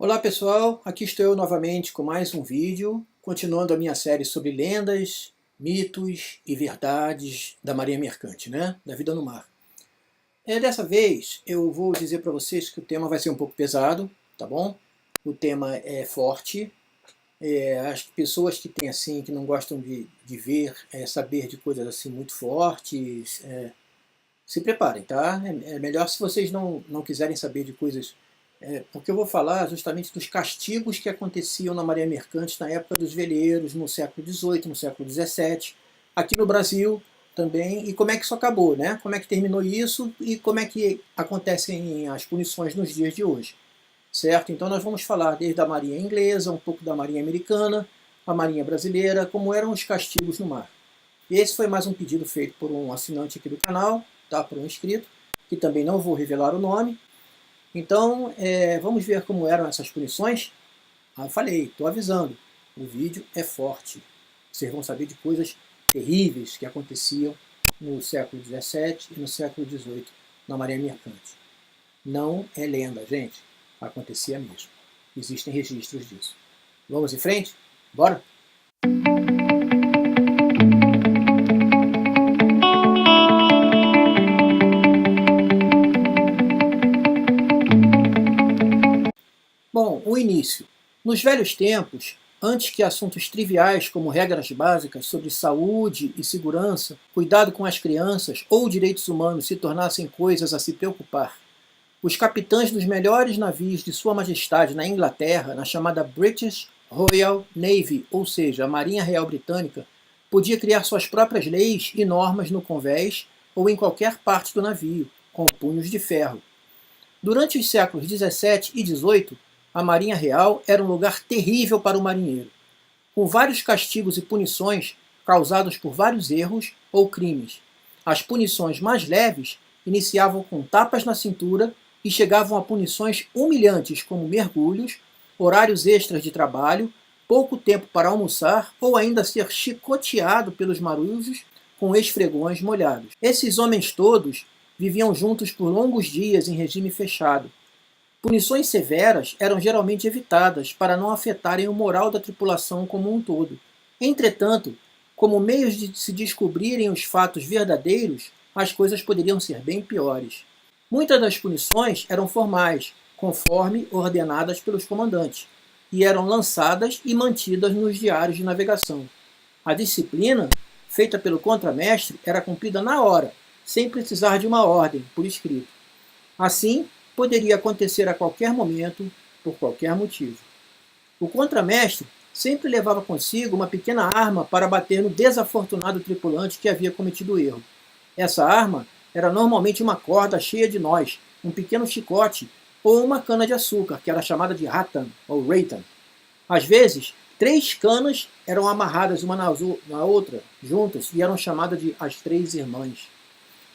Olá pessoal, aqui estou eu novamente com mais um vídeo, continuando a minha série sobre lendas, mitos e verdades da marinha mercante, da vida no mar. Dessa vez eu vou dizer para vocês que o tema vai ser um pouco pesado, tá bom? O tema é forte. As pessoas que têm assim, que não gostam de ver, saber de coisas assim muito fortes, se preparem, tá? É melhor se vocês não quiserem saber de coisas. Porque eu vou falar justamente dos castigos que aconteciam na marinha mercante na época dos veleiros, no século XVIII, no século XVII, aqui no Brasil também, e como é que isso acabou, né? Como é que terminou isso e como é que acontecem as punições nos dias de hoje, certo? Então nós vamos falar desde a marinha inglesa, um pouco da marinha americana, a marinha brasileira, como eram os castigos no mar. E esse foi mais um pedido feito por um assinante aqui do canal, tá? Por um inscrito, que também não vou revelar o nome. Então, vamos ver como eram essas punições. Eu falei, estou avisando, o vídeo é forte. Vocês vão saber de coisas terríveis que aconteciam no século XVII e no século XVIII na marinha mercante. Não é lenda, gente. Acontecia mesmo. Existem registros disso. Vamos em frente? Bora? Bom, o início. Nos velhos tempos, antes que assuntos triviais como regras básicas sobre saúde e segurança, cuidado com as crianças ou direitos humanos se tornassem coisas a se preocupar, os capitães dos melhores navios de Sua Majestade na Inglaterra, na chamada British Royal Navy, ou seja, a Marinha Real Britânica, podia criar suas próprias leis e normas no convés ou em qualquer parte do navio, com punhos de ferro. Durante os séculos XVII e XVIII, a Marinha Real era um lugar terrível para o marinheiro, com vários castigos e punições causados por vários erros ou crimes. As punições mais leves iniciavam com tapas na cintura e chegavam a punições humilhantes como mergulhos, horários extras de trabalho, pouco tempo para almoçar ou ainda ser chicoteado pelos marujos com esfregões molhados. Esses homens todos viviam juntos por longos dias em regime fechado. Punições severas eram geralmente evitadas para não afetarem o moral da tripulação como um todo. Entretanto, como meios de se descobrirem os fatos verdadeiros, as coisas poderiam ser bem piores. Muitas das punições eram formais, conforme ordenadas pelos comandantes, e eram lançadas e mantidas nos diários de navegação. A disciplina, feita pelo contramestre, era cumprida na hora, sem precisar de uma ordem por escrito. Assim, poderia acontecer a qualquer momento, por qualquer motivo. O contramestre sempre levava consigo uma pequena arma para bater no desafortunado tripulante que havia cometido o erro. Essa arma era normalmente uma corda cheia de nós, um pequeno chicote ou uma cana de açúcar, que era chamada de rattan ou reitan. Às vezes, 3 canas eram amarradas uma na outra, juntas, e eram chamadas de as 3 irmãs.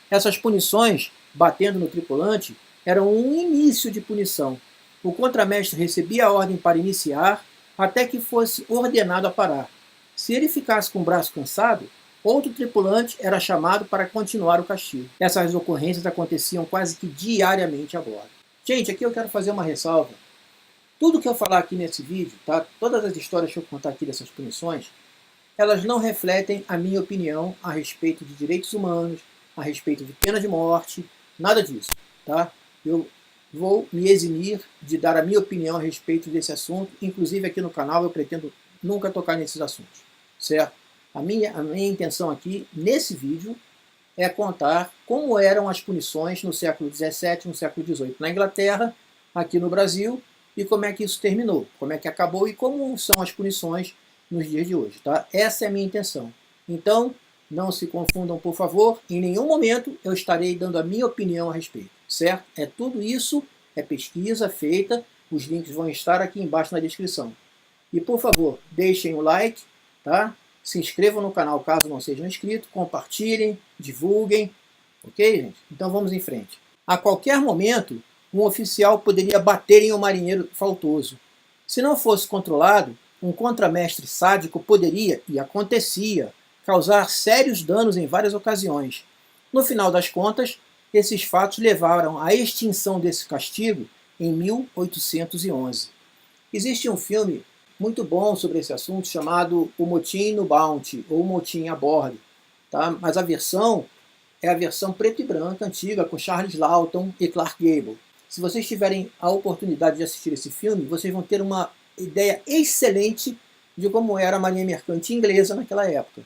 Essas punições, batendo no tripulante, eram um início de punição. O contramestre recebia a ordem para iniciar, até que fosse ordenado a parar. Se ele ficasse com o braço cansado, outro tripulante era chamado para continuar o castigo. Essas ocorrências aconteciam quase que diariamente a bordo. Gente, aqui eu quero fazer uma ressalva. Tudo que eu falar aqui nesse vídeo, tá? Todas as histórias que eu contar aqui dessas punições, elas não refletem a minha opinião a respeito de direitos humanos, a respeito de pena de morte, nada disso, tá? Eu vou me eximir de dar a minha opinião a respeito desse assunto, inclusive aqui no canal eu pretendo nunca tocar nesses assuntos, certo? A minha intenção aqui, nesse vídeo, é contar como eram as punições no século XVII e no século XVIII na Inglaterra, aqui no Brasil, e como é que isso terminou, como é que acabou e como são as punições nos dias de hoje, tá? Essa é a minha intenção. Então, não se confundam, por favor, em nenhum momento eu estarei dando a minha opinião a respeito, certo? É tudo isso, é pesquisa feita, os links vão estar aqui embaixo na descrição. E, por favor, deixem o like, tá? Se inscrevam no canal caso não sejam inscritos, compartilhem, divulguem, ok, gente? Então vamos em frente. A qualquer momento, um oficial poderia bater em um marinheiro faltoso. Se não fosse controlado, um contramestre sádico poderia, e acontecia, causar sérios danos em várias ocasiões. No final das contas, esses fatos levaram à extinção desse castigo em 1811. Existe um filme muito bom sobre esse assunto chamado O Motim no Bounty, ou O Motim a Bordo, tá? Mas a versão é a versão preto e branca, antiga, com Charles Lawton e Clark Gable. Se vocês tiverem a oportunidade de assistir esse filme, vocês vão ter uma ideia excelente de como era a marinha mercante inglesa naquela época.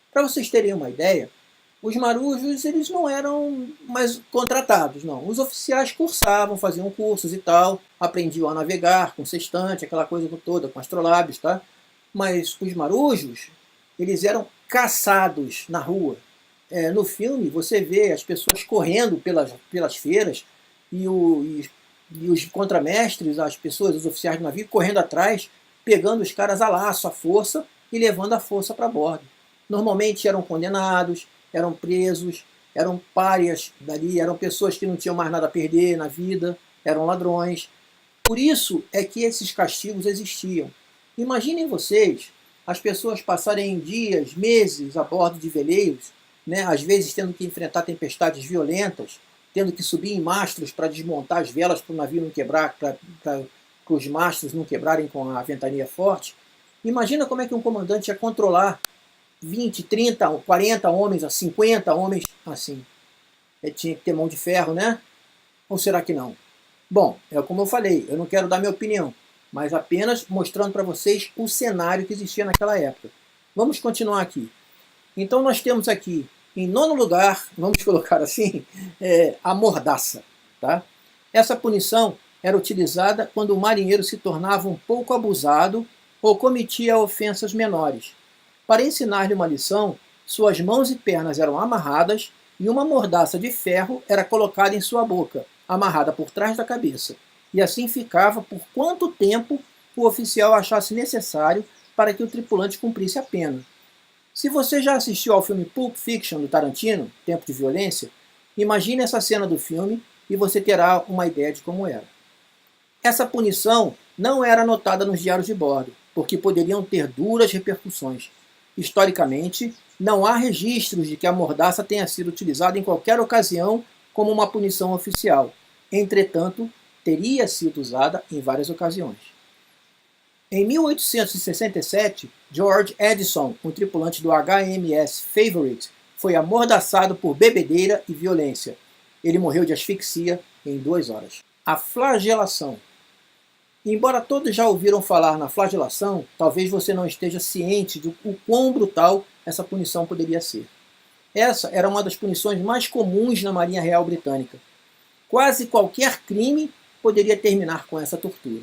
Para vocês terem uma ideia, os marujos eles não eram mais contratados, não. Os oficiais cursavam, faziam cursos e tal, aprendiam a navegar com sextante, aquela coisa toda, com astrolábios, tá? Mas os marujos, eles eram caçados na rua. No filme, você vê as pessoas correndo pelas feiras e os contramestres, as pessoas, os oficiais do navio, correndo atrás, pegando os caras a laço, à força, e levando a força para bordo. Normalmente eram condenados, eram presos, eram párias dali, eram pessoas que não tinham mais nada a perder na vida, eram ladrões. Por isso é que esses castigos existiam. Imaginem vocês as pessoas passarem dias, meses a bordo de veleiros, né, às vezes tendo que enfrentar tempestades violentas, tendo que subir em mastros para desmontar as velas para o navio não quebrar, para os mastros não quebrarem com a ventania forte. Imagina como é que um comandante ia controlar 20, 30, 40 homens, 50 homens assim. Tinha que ter mão de ferro, né? Ou será que não? Bom, é como eu falei, eu não quero dar minha opinião, mas apenas mostrando para vocês o cenário que existia naquela época. Vamos continuar aqui. Então nós temos aqui, em nono lugar, vamos colocar assim, a mordaça. Tá? Essa punição era utilizada quando o marinheiro se tornava um pouco abusado ou cometia ofensas menores. Para ensinar-lhe uma lição, suas mãos e pernas eram amarradas e uma mordaça de ferro era colocada em sua boca, amarrada por trás da cabeça. E assim ficava por quanto tempo o oficial achasse necessário para que o tripulante cumprisse a pena. Se você já assistiu ao filme Pulp Fiction do Tarantino, Tempo de Violência, imagine essa cena do filme e você terá uma ideia de como era. Essa punição não era anotada nos diários de bordo, porque poderiam ter duras repercussões. Historicamente, não há registros de que a mordaça tenha sido utilizada em qualquer ocasião como uma punição oficial. Entretanto, teria sido usada em várias ocasiões. Em 1867, George Edison, um tripulante do HMS Favorite, foi amordaçado por bebedeira e violência. Ele morreu de asfixia em 2 horas. A flagelação. Embora todos já ouviram falar na flagelação, talvez você não esteja ciente do quão brutal essa punição poderia ser. Essa era uma das punições mais comuns na Marinha Real Britânica. Quase qualquer crime poderia terminar com essa tortura.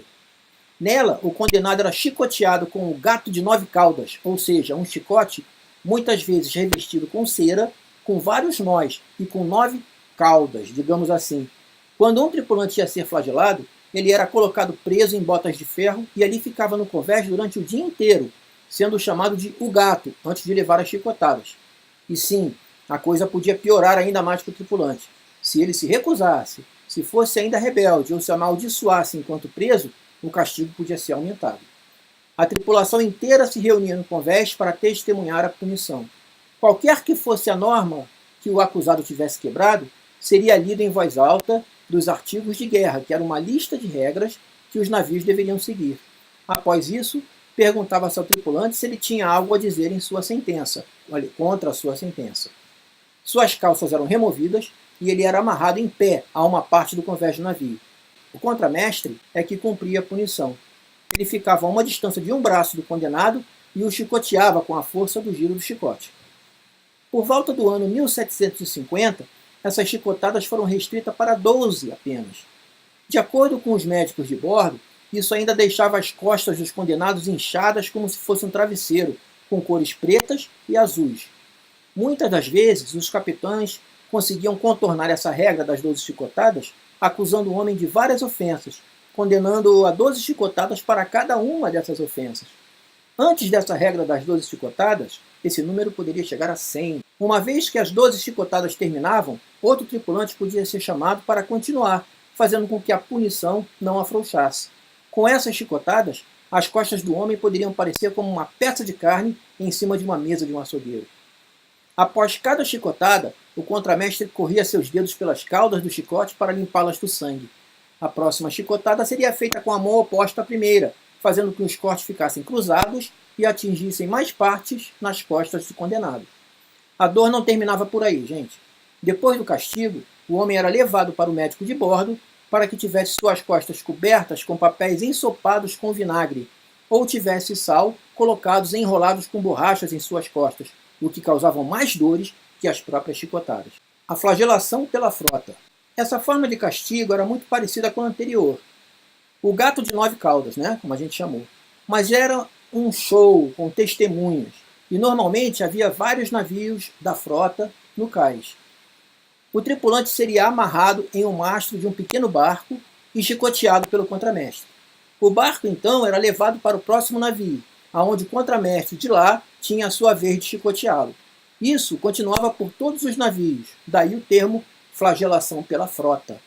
Nela, o condenado era chicoteado com o gato de 9 caudas, ou seja, um chicote muitas vezes revestido com cera, com vários nós e com 9 caudas, digamos assim. Quando um tripulante ia ser flagelado, ele era colocado preso em botas de ferro e ali ficava no convés durante o dia inteiro, sendo chamado de o gato, antes de levar as chicotadas. E sim, a coisa podia piorar ainda mais para o tripulante. Se ele se recusasse, se fosse ainda rebelde ou se amaldiçoasse enquanto preso, o castigo podia ser aumentado. A tripulação inteira se reunia no convés para testemunhar a punição. Qualquer que fosse a norma que o acusado tivesse quebrado, seria lido em voz alta dos artigos de guerra, que era uma lista de regras que os navios deveriam seguir. Após isso, perguntava-se ao tripulante se ele tinha algo a dizer em sua sentença, contra a sua sentença. Suas calças eram removidas e ele era amarrado em pé a uma parte do convés do navio. O contramestre é que cumpria a punição. Ele ficava a uma distância de um braço do condenado e o chicoteava com a força do giro do chicote. Por volta do ano 1750, essas chicotadas foram restritas para 12 apenas. De acordo com os médicos de bordo, isso ainda deixava as costas dos condenados inchadas como se fosse um travesseiro, com cores pretas e azuis. Muitas das vezes, os capitães conseguiam contornar essa regra das 12 chicotadas, acusando o homem de várias ofensas, condenando-o a 12 chicotadas para cada uma dessas ofensas. Antes dessa regra das 12 chicotadas, esse número poderia chegar a 100. Uma vez que as 12 chicotadas terminavam, outro tripulante podia ser chamado para continuar, fazendo com que a punição não afrouxasse. Com essas chicotadas, as costas do homem poderiam parecer como uma peça de carne em cima de uma mesa de um açougueiro. Após cada chicotada, o contramestre corria seus dedos pelas caudas do chicote para limpá-las do sangue. A próxima chicotada seria feita com a mão oposta à primeira, fazendo com que os cortes ficassem cruzados e atingissem mais partes nas costas do condenado. A dor não terminava por aí, gente. Depois do castigo, o homem era levado para o médico de bordo para que tivesse suas costas cobertas com papéis ensopados com vinagre, ou tivesse sal colocados enrolados com borrachas em suas costas, o que causava mais dores que as próprias chicotadas. A flagelação pela frota. Essa forma de castigo era muito parecida com a anterior. O gato de 9 caudas, né, como a gente chamou. Mas era um show com testemunhas, e normalmente havia vários navios da frota no cais. O tripulante seria amarrado em um mastro de um pequeno barco e chicoteado pelo contramestre. O barco, então, era levado para o próximo navio, aonde o contramestre de lá tinha a sua vez de chicoteá-lo. Isso continuava por todos os navios, daí o termo flagelação pela frota.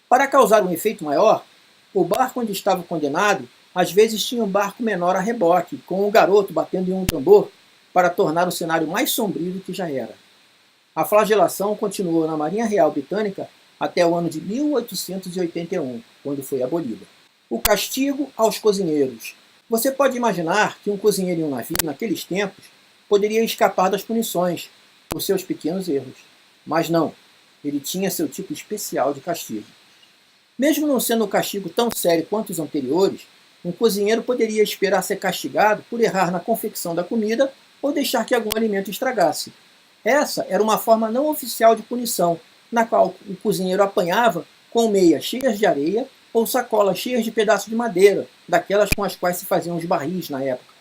Para causar um efeito maior, o barco onde estava o condenado às vezes tinha um barco menor a reboque, com um garoto batendo em um tambor para tornar o cenário mais sombrio do que já era. A flagelação continuou na Marinha Real Britânica até o ano de 1881, quando foi abolida. O castigo aos cozinheiros. Você pode imaginar que um cozinheiro em um navio, naqueles tempos, poderia escapar das punições por seus pequenos erros. Mas não, ele tinha seu tipo especial de castigo. Mesmo não sendo um castigo tão sério quanto os anteriores, um cozinheiro poderia esperar ser castigado por errar na confecção da comida ou deixar que algum alimento estragasse. Essa era uma forma não oficial de punição, na qual o cozinheiro apanhava com meias cheias de areia ou sacolas cheias de pedaços de madeira, daquelas com as quais se faziam os barris na época.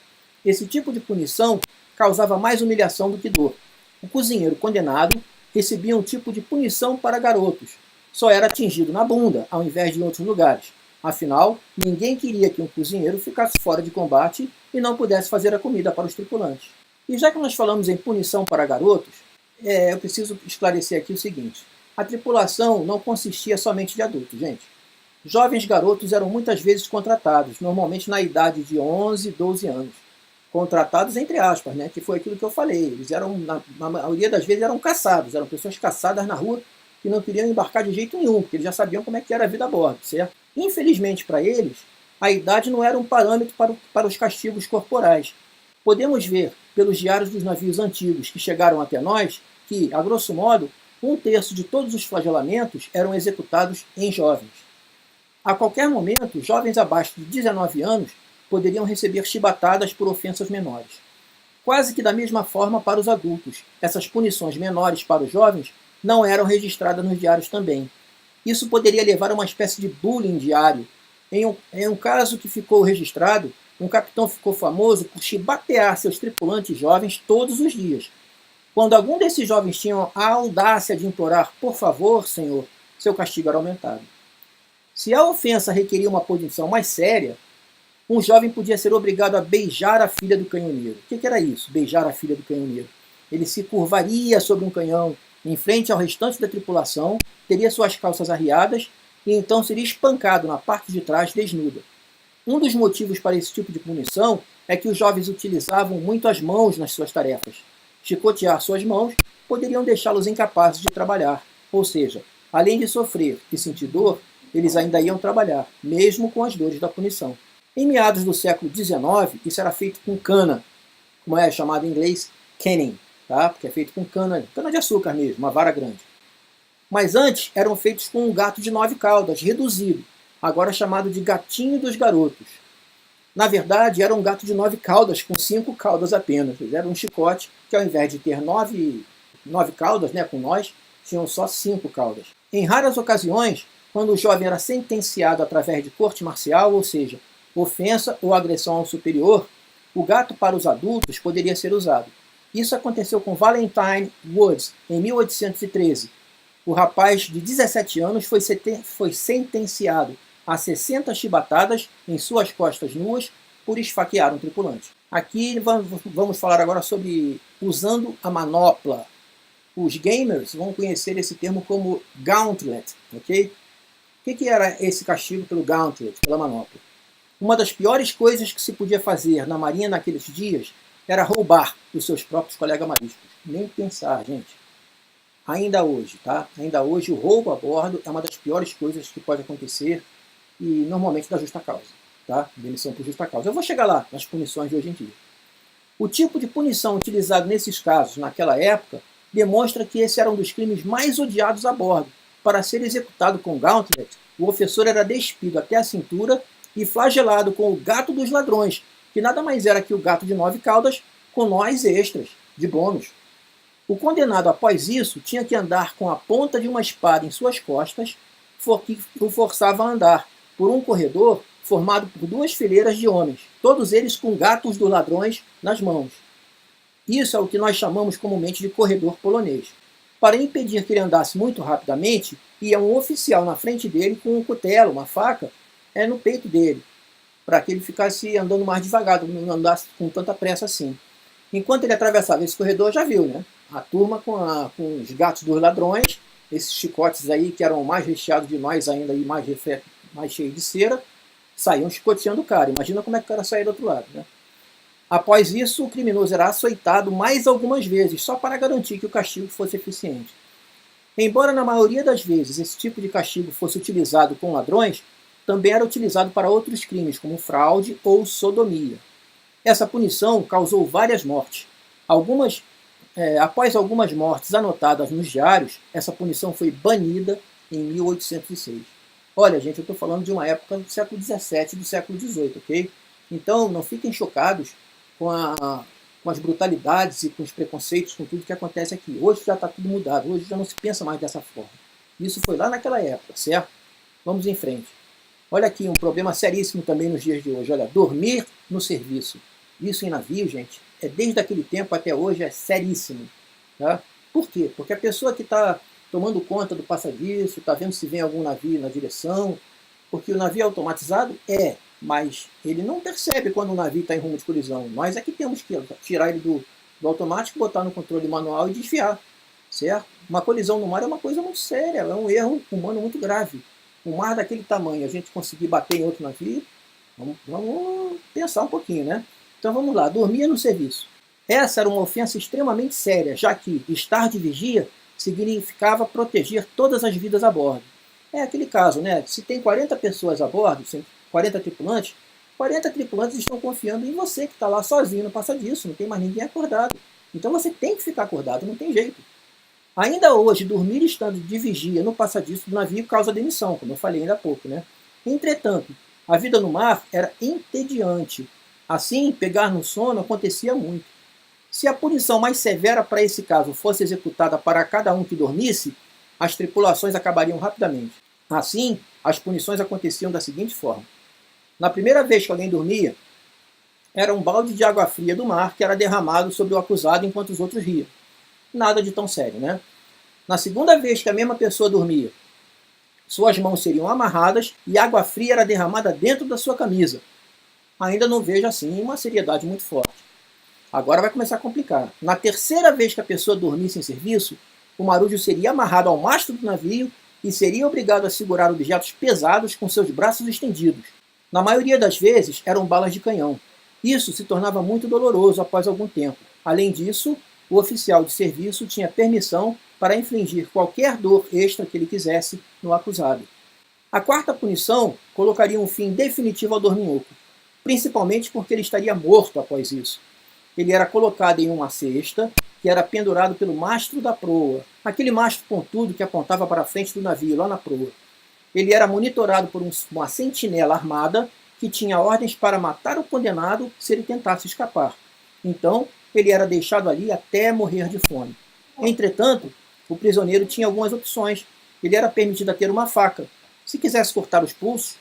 Esse tipo de punição causava mais humilhação do que dor. O cozinheiro condenado recebia um tipo de punição para garotos. Só era atingido na bunda, ao invés de em outros lugares. Afinal, ninguém queria que um cozinheiro ficasse fora de combate e não pudesse fazer a comida para os tripulantes. E já que nós falamos em punição para garotos, eu preciso esclarecer aqui o seguinte. A tripulação não consistia somente de adultos, gente. Jovens garotos eram muitas vezes contratados, normalmente na idade de 11, 12 anos. Contratados entre aspas, né, que foi aquilo que eu falei. Eles eram, na maioria das vezes, eram caçados. Eram pessoas caçadas na rua que não queriam embarcar de jeito nenhum, porque eles já sabiam como é que era a vida a bordo, certo? Infelizmente para eles, a idade não era um parâmetro para os castigos corporais. Podemos ver, pelos diários dos navios antigos que chegaram até nós, que, a grosso modo, 1/3 de todos os flagelamentos eram executados em jovens. A qualquer momento, jovens abaixo de 19 anos poderiam receber chibatadas por ofensas menores. Quase que da mesma forma para os adultos, essas punições menores para os jovens não eram registradas nos diários também. Isso poderia levar a uma espécie de bullying diário. Em um caso que ficou registrado, um capitão ficou famoso por chibatear seus tripulantes jovens todos os dias. Quando algum desses jovens tinham a audácia de implorar, por favor, senhor, seu castigo era aumentado. Se a ofensa requeria uma punição mais séria, um jovem podia ser obrigado a beijar a filha do canhoneiro. O que era isso, beijar a filha do canhoneiro? Ele se curvaria sobre um canhão em frente ao restante da tripulação, teria suas calças arriadas e então seria espancado na parte de trás desnuda. Um dos motivos para esse tipo de punição é que os jovens utilizavam muito as mãos nas suas tarefas. Chicotear suas mãos poderiam deixá-los incapazes de trabalhar, ou seja, além de sofrer e sentir dor, eles ainda iam trabalhar, mesmo com as dores da punição. Em meados do século XIX, isso era feito com cana, como é chamado em inglês caning, tá? Porque é feito com cana de açúcar mesmo, uma vara grande. Mas antes eram feitos com um gato de 9 caudas, reduzido, agora chamado de gatinho dos garotos. Na verdade, era um gato de 9 caudas, com 5 caudas apenas. Era um chicote que, ao invés de ter 9 caudas, né, com nós, tinham só 5 caudas. Em raras ocasiões, quando o jovem era sentenciado através de corte marcial, ou seja, ofensa ou agressão ao superior, o gato para os adultos poderia ser usado. Isso aconteceu com Valentine Woods, em 1813. O rapaz de 17 anos foi sentenciado a 60 chibatadas em suas costas nuas por esfaquear um tripulante. Aqui vamos falar agora sobre usando a manopla. Os gamers vão conhecer esse termo como gauntlet, ok? O que era esse castigo pelo gauntlet, pela manopla? Uma das piores coisas que se podia fazer na marinha naqueles dias era roubar os seus próprios colegas marítimos. Nem pensar, gente. Ainda hoje, tá? Ainda hoje o roubo a bordo é uma das piores coisas que pode acontecer e normalmente da justa causa. tá? Demissão por justa causa. Eu vou chegar lá nas punições de hoje em dia. O tipo de punição utilizado nesses casos, naquela época, demonstra que esse era um dos crimes mais odiados a bordo. Para ser executado com gauntlet, o ofensor era despido até a cintura e flagelado com o gato dos ladrões, que nada mais era que o gato de 9 caudas com nós extras, de bônus. O condenado, após isso, tinha que andar com a ponta de uma espada em suas costas, que o forçava a andar por um corredor formado por 2 fileiras de homens, todos eles com gatos dos ladrões nas mãos. Isso é o que nós chamamos comumente de corredor polonês. Para impedir que ele andasse muito rapidamente, ia um oficial na frente dele com um cutelo, uma faca, no peito dele, para que ele ficasse andando mais devagar, não andasse com tanta pressa assim. Enquanto ele atravessava esse corredor, já viu, né? A turma com os gatos dos ladrões, esses chicotes aí que eram mais recheados de nós ainda e mais cheios de cera, saíam chicoteando o cara. Imagina como é que o cara saía do outro lado, né? Após isso, o criminoso era açoitado mais algumas vezes, só para garantir que o castigo fosse eficiente. Embora na maioria das vezes esse tipo de castigo fosse utilizado com ladrões, também era utilizado para outros crimes, como fraude ou sodomia. Essa punição causou várias mortes. Após algumas mortes anotadas nos diários, essa punição foi banida em 1806. Olha, gente, eu estou falando de uma época do século XVII e do século XVIII, ok? Então, não fiquem chocados com as brutalidades e com os preconceitos, com tudo que acontece aqui. Hoje já está tudo mudado, hoje já não se pensa mais dessa forma. Isso foi lá naquela época, certo? Vamos em frente. Olha aqui um problema seríssimo também nos dias de hoje. Olha, dormir no serviço. Isso em navio, gente, desde aquele tempo até hoje é seríssimo. Tá? Por quê? Porque a pessoa que está tomando conta do passadiço, está vendo se vem algum navio na direção, porque o navio é automatizado? Mas ele não percebe quando o navio está em rumo de colisão. Nós é que temos que tirar ele do automático, botar no controle manual e desviar, certo? Uma colisão no mar é uma coisa muito séria, é um erro humano muito grave. Um mar daquele tamanho, a gente conseguir bater em outro navio, vamos pensar um pouquinho, né? Então vamos lá, dormir no serviço. Essa era uma ofensa extremamente séria, já que estar de vigia significava proteger todas as vidas a bordo. É aquele caso, né? Se tem 40 pessoas a bordo, 40 tripulantes estão confiando em você que está lá sozinho no passadiço, não tem mais ninguém acordado. Então você tem que ficar acordado, não tem jeito. Ainda hoje, dormir estando de vigia no passadiço do navio causa demissão, como eu falei ainda há pouco, né? Entretanto, a vida no mar era entediante. Assim, pegar no sono acontecia muito. Se a punição mais severa para esse caso fosse executada para cada um que dormisse, as tripulações acabariam rapidamente. Assim, as punições aconteciam da seguinte forma. Na primeira vez que alguém dormia, era um balde de água fria do mar que era derramado sobre o acusado enquanto os outros riam. Nada de tão sério, né? Na segunda vez que a mesma pessoa dormia, suas mãos seriam amarradas e água fria era derramada dentro da sua camisa. Ainda não vejo assim uma seriedade muito forte. Agora vai começar a complicar. Na terceira vez que a pessoa dormisse em serviço, o marujo seria amarrado ao mastro do navio e seria obrigado a segurar objetos pesados com seus braços estendidos. Na maioria das vezes, eram balas de canhão. Isso se tornava muito doloroso após algum tempo. Além disso, o oficial de serviço tinha permissão para infligir qualquer dor extra que ele quisesse no acusado. A quarta punição colocaria um fim definitivo ao dorminhoco, principalmente porque ele estaria morto após isso. Ele era colocado em uma cesta que era pendurado pelo mastro da proa, aquele mastro pontudo que apontava para a frente do navio, lá na proa. Ele era monitorado por uma sentinela armada que tinha ordens para matar o condenado se ele tentasse escapar. Então, ele era deixado ali até morrer de fome. Entretanto, o prisioneiro tinha algumas opções. Ele era permitido a ter uma faca. Se quisesse cortar os pulsos,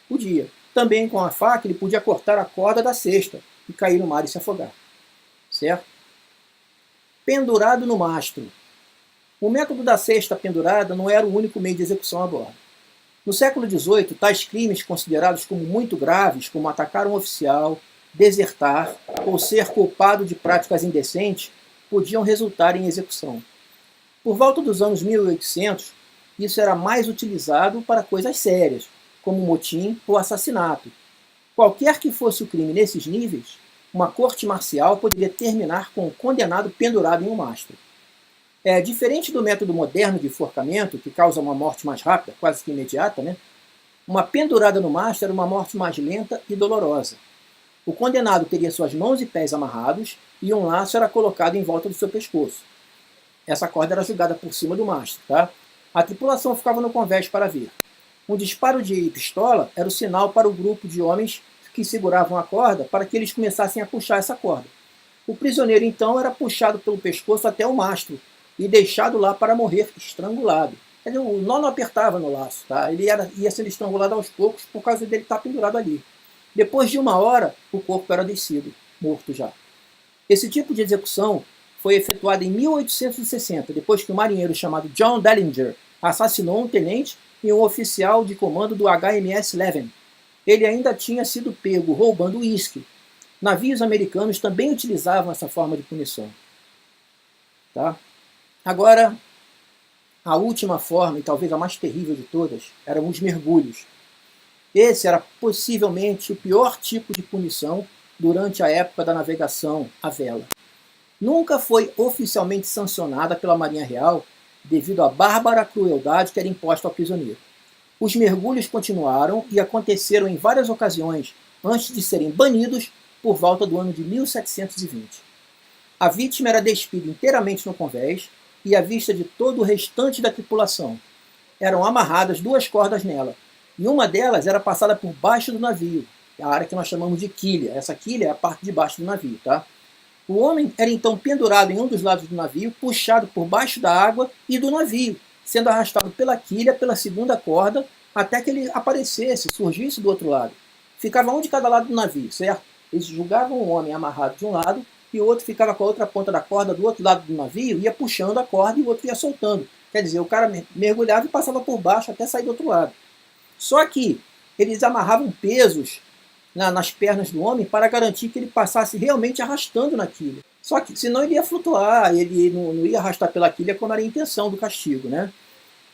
podia. Também com a faca ele podia cortar a corda da cesta e cair no mar e se afogar. Certo? Pendurado no mastro. O método da cesta pendurada não era o único meio de execução a bordo. No século XVIII, tais crimes considerados como muito graves, como atacar um oficial, desertar ou ser culpado de práticas indecentes, podiam resultar em execução. Por volta dos anos 1800, isso era mais utilizado para coisas sérias, como motim ou assassinato. Qualquer que fosse o crime nesses níveis, uma corte marcial poderia terminar com o condenado pendurado em um mastro. Diferente do método moderno de enforcamento, que causa uma morte mais rápida, quase que imediata, né? Uma pendurada no mastro era uma morte mais lenta e dolorosa. O condenado teria suas mãos e pés amarrados e um laço era colocado em volta do seu pescoço. Essa corda era jogada por cima do mastro, tá? A tripulação ficava no convés para ver. Um disparo de pistola era o sinal para o grupo de homens que seguravam a corda para que eles começassem a puxar essa corda. O prisioneiro, então, era puxado pelo pescoço até o mastro e deixado lá para morrer estrangulado. Quer dizer, o nó não apertava no laço, tá? Ele ia sendo estrangulado aos poucos por causa dele estar pendurado ali. Depois de 1 hora, o corpo era descido, morto já. Esse tipo de execução foi efetuado em 1860, depois que um marinheiro chamado John Dellinger assassinou um tenente e um oficial de comando do HMS Leven. Ele ainda tinha sido pego roubando uísque. Navios americanos também utilizavam essa forma de punição. Tá? Agora, a última forma, e talvez a mais terrível de todas, eram os mergulhos. Esse era possivelmente o pior tipo de punição durante a época da navegação à vela. Nunca foi oficialmente sancionada pela Marinha Real devido à bárbara crueldade que era imposta ao prisioneiro. Os mergulhos continuaram e aconteceram em várias ocasiões antes de serem banidos por volta do ano de 1720. A vítima era despida inteiramente no convés e à vista de todo o restante da tripulação. Eram amarradas 2 cordas nela, e uma delas era passada por baixo do navio, a área que nós chamamos de quilha. Essa quilha é a parte de baixo do navio, tá? O homem era então pendurado em um dos lados do navio, puxado por baixo da água e do navio, sendo arrastado pela quilha, pela segunda corda, até que ele aparecesse, surgisse do outro lado. Ficava um de cada lado do navio, certo? Eles julgavam o homem amarrado de um lado e o outro ficava com a outra ponta da corda do outro lado do navio, ia puxando a corda e o outro ia soltando. Quer dizer, o cara mergulhava e passava por baixo até sair do outro lado. Só que eles amarravam pesos nas pernas do homem para garantir que ele passasse realmente arrastando na quilha. Só que senão ele ia flutuar, ele não ia arrastar pela quilha como era a intenção do castigo, né?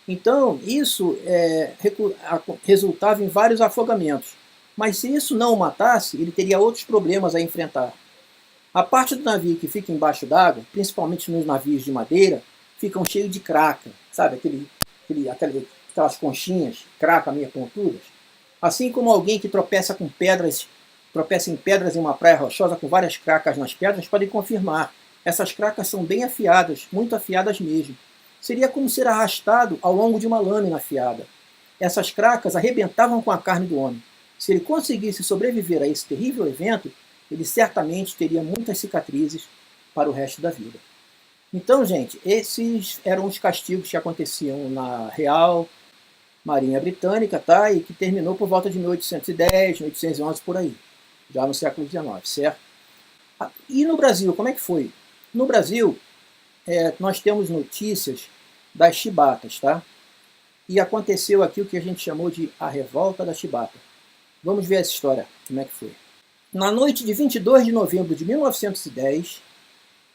Então isso resultava em vários afogamentos. Mas se isso não o matasse, ele teria outros problemas a enfrentar. A parte do navio que fica embaixo d'água, principalmente nos navios de madeira, ficam cheios de craca, sabe? Aquelas conchinhas, craca meio pontudas. Assim como alguém que tropeça em pedras em uma praia rochosa com várias cracas nas pedras, pode confirmar. Essas cracas são bem afiadas, muito afiadas mesmo. Seria como ser arrastado ao longo de uma lâmina afiada. Essas cracas arrebentavam com a carne do homem. Se ele conseguisse sobreviver a esse terrível evento, ele certamente teria muitas cicatrizes para o resto da vida. Então, gente, esses eram os castigos que aconteciam na Real Marinha Britânica, tá? E que terminou por volta de 1810, 1811, por aí, já no século XIX, certo? E no Brasil, como é que foi? No Brasil, nós temos notícias das chibatas, tá? E aconteceu aqui o que a gente chamou de a Revolta da Chibata. Vamos ver essa história, como é que foi. Na noite de 22 de novembro de 1910,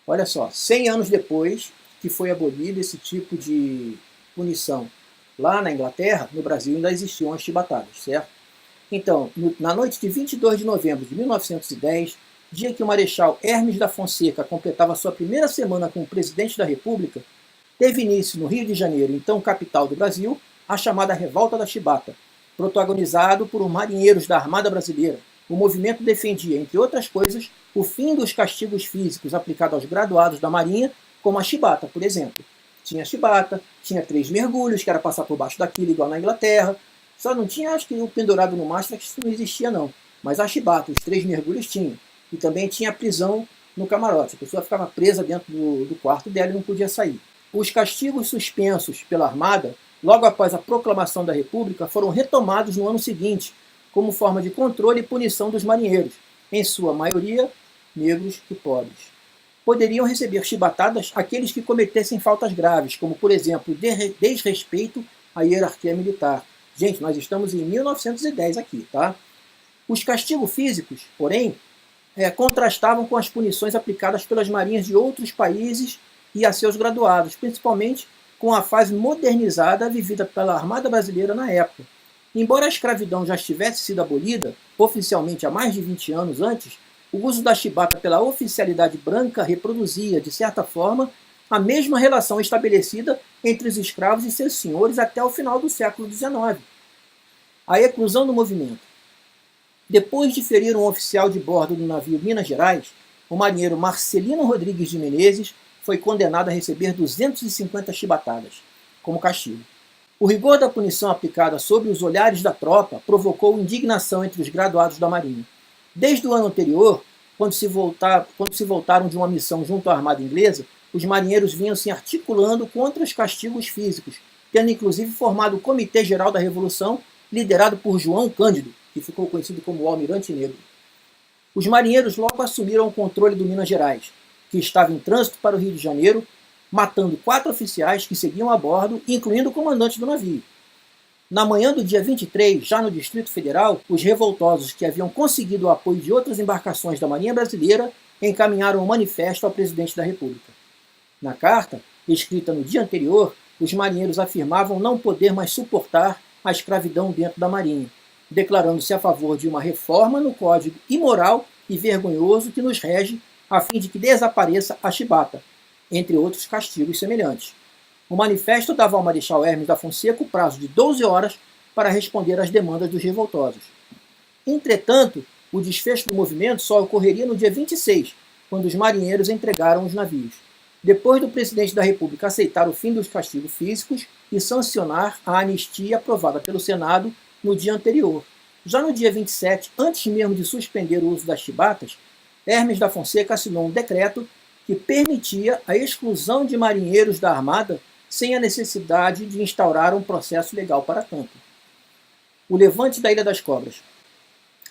olha só, 100 anos depois que foi abolido esse tipo de punição lá na Inglaterra, no Brasil ainda existiam as chibatadas, certo? Então, na noite de 22 de novembro de 1910, dia que o Marechal Hermes da Fonseca completava sua primeira semana como presidente da República, teve início no Rio de Janeiro, então capital do Brasil, a chamada Revolta da Chibata, protagonizado por marinheiros da Armada Brasileira. O movimento defendia, entre outras coisas, o fim dos castigos físicos aplicados aos graduados da Marinha, como a chibata, por exemplo. Tinha chibata, tinha 3 mergulhos, que era passar por baixo da quilha, igual na Inglaterra. Só não tinha, acho que o pendurado no mastro, que isso não existia não. Mas a chibata, os 3 mergulhos tinham. E também tinha a prisão no camarote. A pessoa ficava presa dentro do quarto dela e não podia sair. Os castigos suspensos pela Armada, logo após a proclamação da República, foram retomados no ano seguinte, como forma de controle e punição dos marinheiros, em sua maioria negros e pobres. Poderiam receber chibatadas aqueles que cometessem faltas graves, como, por exemplo, desrespeito à hierarquia militar. Gente, nós estamos em 1910 aqui, tá? Os castigos físicos, porém, contrastavam com as punições aplicadas pelas marinhas de outros países e a seus graduados, principalmente com a fase modernizada vivida pela Armada Brasileira na época. Embora a escravidão já tivesse sido abolida, oficialmente há mais de 20 anos antes, o uso da chibata pela oficialidade branca reproduzia, de certa forma, a mesma relação estabelecida entre os escravos e seus senhores até o final do século XIX. A eclosão do movimento. Depois de ferir um oficial de bordo do navio Minas Gerais, o marinheiro Marcelino Rodrigues de Menezes foi condenado a receber 250 chibatadas, como castigo. O rigor da punição aplicada sob os olhares da tropa provocou indignação entre os graduados da Marinha. Desde o ano anterior, quando se voltaram de uma missão junto à Armada Inglesa, os marinheiros vinham se articulando contra os castigos físicos, tendo inclusive formado o Comitê Geral da Revolução, liderado por João Cândido, que ficou conhecido como o Almirante Negro. Os marinheiros logo assumiram o controle do Minas Gerais, que estava em trânsito para o Rio de Janeiro, matando 4 oficiais que seguiam a bordo, incluindo o comandante do navio. Na manhã do dia 23, já no Distrito Federal, os revoltosos que haviam conseguido o apoio de outras embarcações da Marinha Brasileira encaminharam um manifesto ao presidente da República. Na carta, escrita no dia anterior, os marinheiros afirmavam não poder mais suportar a escravidão dentro da Marinha, declarando-se a favor de uma reforma no Código imoral e vergonhoso que nos rege, a fim de que desapareça a chibata, entre outros castigos semelhantes. O manifesto dava ao Marechal Hermes da Fonseca o prazo de 12 horas para responder às demandas dos revoltosos. Entretanto, o desfecho do movimento só ocorreria no dia 26, quando os marinheiros entregaram os navios, depois do presidente da República aceitar o fim dos castigos físicos e sancionar a anistia aprovada pelo Senado no dia anterior. Já no dia 27, antes mesmo de suspender o uso das chibatas, Hermes da Fonseca assinou um decreto que permitia a exclusão de marinheiros da Armada sem a necessidade de instaurar um processo legal para tanto. O levante da Ilha das Cobras.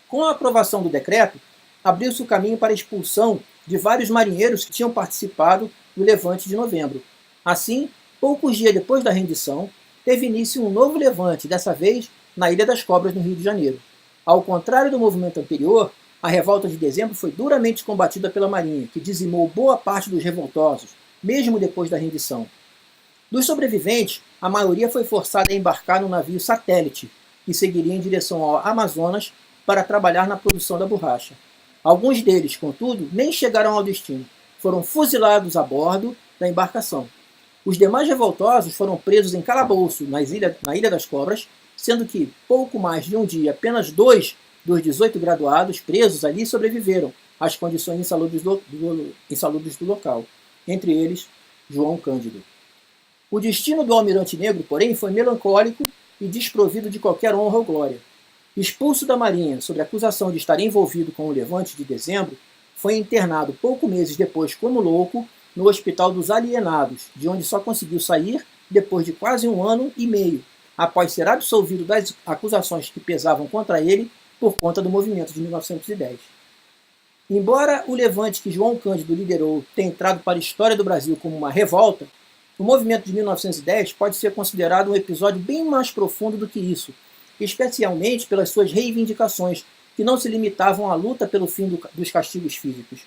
Com a aprovação do decreto, abriu-se o caminho para a expulsão de vários marinheiros que tinham participado do levante de novembro. Assim, poucos dias depois da rendição, teve início um novo levante, dessa vez na Ilha das Cobras, no Rio de Janeiro. Ao contrário do movimento anterior, a revolta de dezembro foi duramente combatida pela Marinha, que dizimou boa parte dos revoltosos, mesmo depois da rendição. Dos sobreviventes, a maioria foi forçada a embarcar no navio Satélite, que seguiria em direção ao Amazonas para trabalhar na produção da borracha. Alguns deles, contudo, nem chegaram ao destino. Foram fuzilados a bordo da embarcação. Os demais revoltosos foram presos em calabouço na Ilha das Cobras, sendo que, pouco mais de um dia, apenas 2 dos 18 graduados presos ali sobreviveram às condições insalubres do local, entre eles João Cândido. O destino do Almirante Negro, porém, foi melancólico e desprovido de qualquer honra ou glória. Expulso da Marinha sob acusação de estar envolvido com o levante de dezembro, foi internado poucos meses depois como louco no Hospital dos Alienados, de onde só conseguiu sair depois de quase 1 ano e meio, após ser absolvido das acusações que pesavam contra ele por conta do movimento de 1910. Embora o levante que João Cândido liderou tenha entrado para a história do Brasil como uma revolta, o movimento de 1910 pode ser considerado um episódio bem mais profundo do que isso, especialmente pelas suas reivindicações, que não se limitavam à luta pelo fim dos castigos físicos.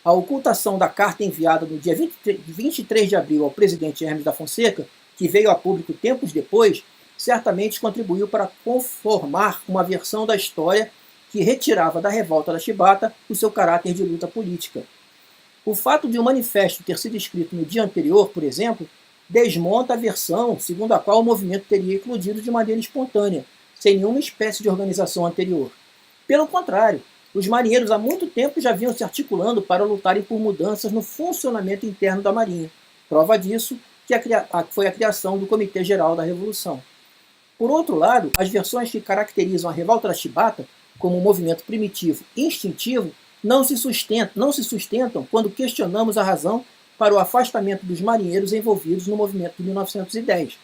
A ocultação da carta enviada no dia 23 de abril ao presidente Hermes da Fonseca, que veio a público tempos depois, certamente contribuiu para conformar uma versão da história que retirava da revolta da chibata o seu caráter de luta política. O fato de um manifesto ter sido escrito no dia anterior, por exemplo, desmonta a versão segundo a qual o movimento teria eclodido de maneira espontânea, sem nenhuma espécie de organização anterior. Pelo contrário, os marinheiros há muito tempo já vinham se articulando para lutarem por mudanças no funcionamento interno da Marinha. Prova disso foi a criação do Comitê Geral da Revolução. Por outro lado, as versões que caracterizam a revolta da chibata como um movimento primitivo e instintivo não se sustentam quando questionamos a razão para o afastamento dos marinheiros envolvidos no movimento de 1910.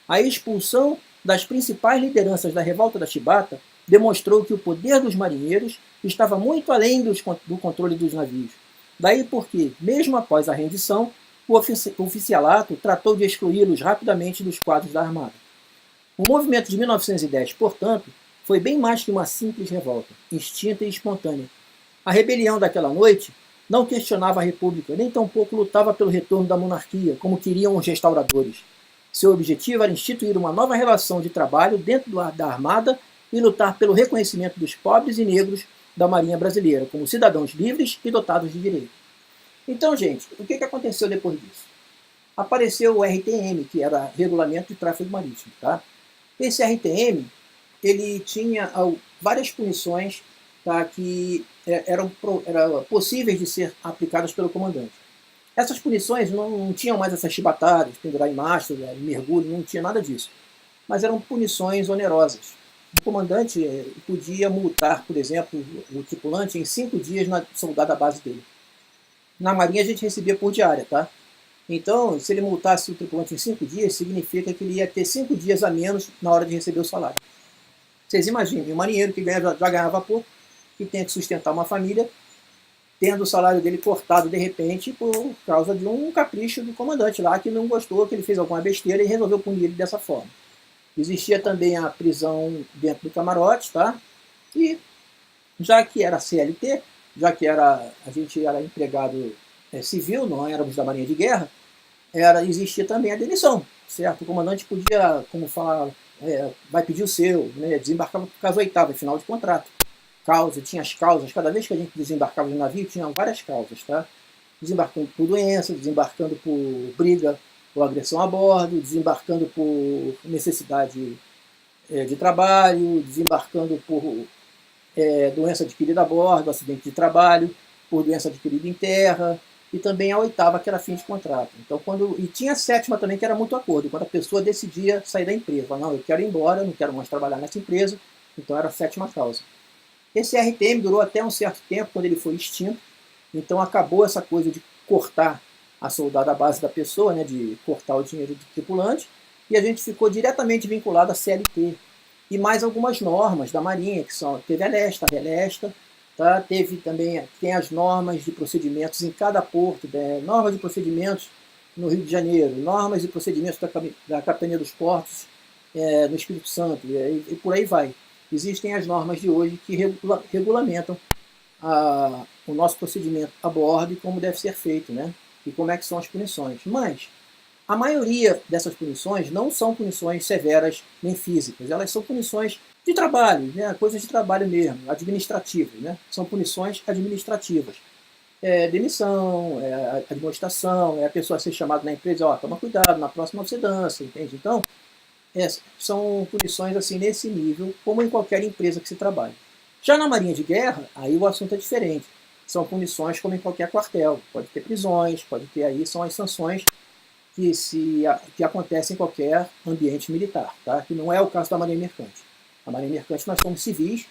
A expulsão das principais lideranças da revolta da chibata demonstrou que o poder dos marinheiros estava muito além do controle dos navios. Daí porque, mesmo após a rendição, o oficialato tratou de excluí-los rapidamente dos quadros da Armada. O movimento de 1910, portanto, foi bem mais que uma simples revolta, instinta e espontânea. A rebelião daquela noite não questionava a República, nem tampouco lutava pelo retorno da monarquia, como queriam os restauradores. Seu objetivo era instituir uma nova relação de trabalho dentro da Armada e lutar pelo reconhecimento dos pobres e negros da Marinha Brasileira, como cidadãos livres e dotados de direito. Então, gente, o que aconteceu depois disso? Apareceu o RTM, que era Regulamento de Tráfego Marítimo. Tá? Esse RTM ele tinha várias punições, tá, que eram possíveis de ser aplicadas pelo comandante. Essas punições não tinham mais essas chibatadas, pendurar em mastro, mergulho, não tinha nada disso. Mas eram punições onerosas. O comandante podia multar, por exemplo, o tripulante em 5 dias na soldada base dele. Na Marinha a gente recebia por diária, tá? Então, se ele multasse o tripulante em 5 dias, significa que ele ia ter 5 dias a menos na hora de receber o salário. Vocês imaginem, um marinheiro que já ganhava pouco, que tem que sustentar uma família, tendo o salário dele cortado de repente por causa de um capricho do comandante lá, que não gostou, que ele fez alguma besteira e resolveu punir ele dessa forma. Existia também a prisão dentro do camarote, tá? E já que era CLT, já que a gente era empregado civil, não éramos da Marinha de Guerra, existia também a demissão, certo? O comandante podia, como falar, vai pedir o seu, né? Desembarcava por causa oitava, final de contrato. Causa, tinha as causas, cada vez que a gente desembarcava no navio, tinha várias causas, tá? Desembarcando por doença, desembarcando por briga ou agressão a bordo, desembarcando por necessidade de trabalho, desembarcando por doença adquirida a bordo, acidente de trabalho, por doença adquirida em terra, e também a oitava, que era fim de contrato. Então, e tinha a sétima também, que era mútuo acordo, quando a pessoa decidia sair da empresa. Falava, não, eu quero ir embora, não quero mais trabalhar nessa empresa, então era a sétima causa. Esse RTM durou até um certo tempo, quando ele foi extinto, então acabou essa coisa de cortar a soldada à base da pessoa, né, de cortar o dinheiro do tripulante, e a gente ficou diretamente vinculado à CLT. E mais algumas normas da Marinha, que teve a LESTA, a RELESTA, tá? Teve também, tem as normas de procedimentos em cada porto, normas de procedimentos no Rio de Janeiro, normas de procedimentos da Capitania dos Portos no Espírito Santo, e por aí vai. Existem as normas de hoje que regulamentam o nosso procedimento a bordo e como deve ser feito, né? E como é que são as punições. Mas a maioria dessas punições não são punições severas nem físicas, elas são punições de trabalho, né? Coisas de trabalho mesmo, administrativas, né? São punições administrativas. Demissão, admoestação, a pessoa ser chamada na empresa, toma cuidado, na próxima você dança, entende? Então, são punições assim nesse nível, como em qualquer empresa que se trabalhe. Já na Marinha de Guerra, aí o assunto é diferente. São punições como em qualquer quartel. Pode ter prisões, pode ter aí, são as sanções que acontecem em qualquer ambiente militar, tá? Que não é o caso da Marinha Mercante. A Marinha Mercante nós somos civis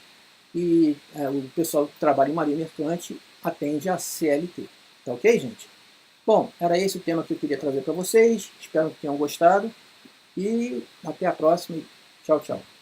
e o pessoal que trabalha em Marinha Mercante atende a CLT. Tá ok, gente? Bom, era esse o tema que eu queria trazer para vocês. Espero que tenham gostado. E até a próxima. Tchau, tchau.